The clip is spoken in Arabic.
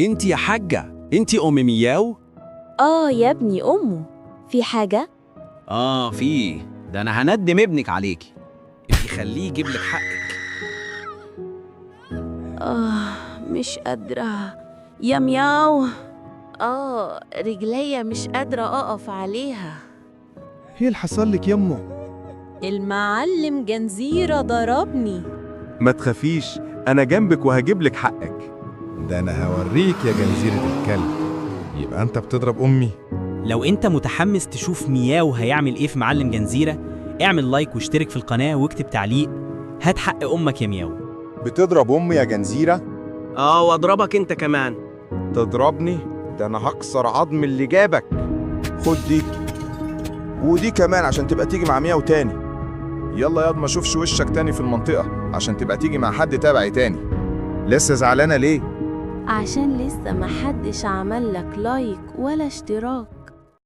انت يا حاجة، انت أم مياو؟ يا ابني أمه. في حاجة؟ في. ده أنا هندم ابنك عليكي. ابني خليه يجيب لك حقك. مش قادرة يا مياو. رجليا مش قادرة أقف عليها. ايه اللي حصل لك يمه؟ المعلم جنزيرة ضربني. ما تخافيش، انا جنبك وهجيب لك حقك. ده انا هوريك يا جنزيرة الكلب. يبقى انت بتضرب امي؟ لو انت متحمس تشوف مياو هيعمل ايه في معلم جنزيرة، اعمل لايك واشترك في القناة واكتب تعليق. هات حق امك يا مياو. بتضرب امي يا جنزيرة؟ واضربك انت كمان. تضربني؟ ده انا هكسر عظم اللي جابك. خد دي ودي كمان عشان تبقى تيجي مع مياو تاني. يلا ياض ما اشوفش وشك تاني في المنطقة عشان تبقى تيجي مع حد تابعي تاني. لسه زعلانة ليه؟ عشان لسه محدش عمل لك لايك ولا اشتراك.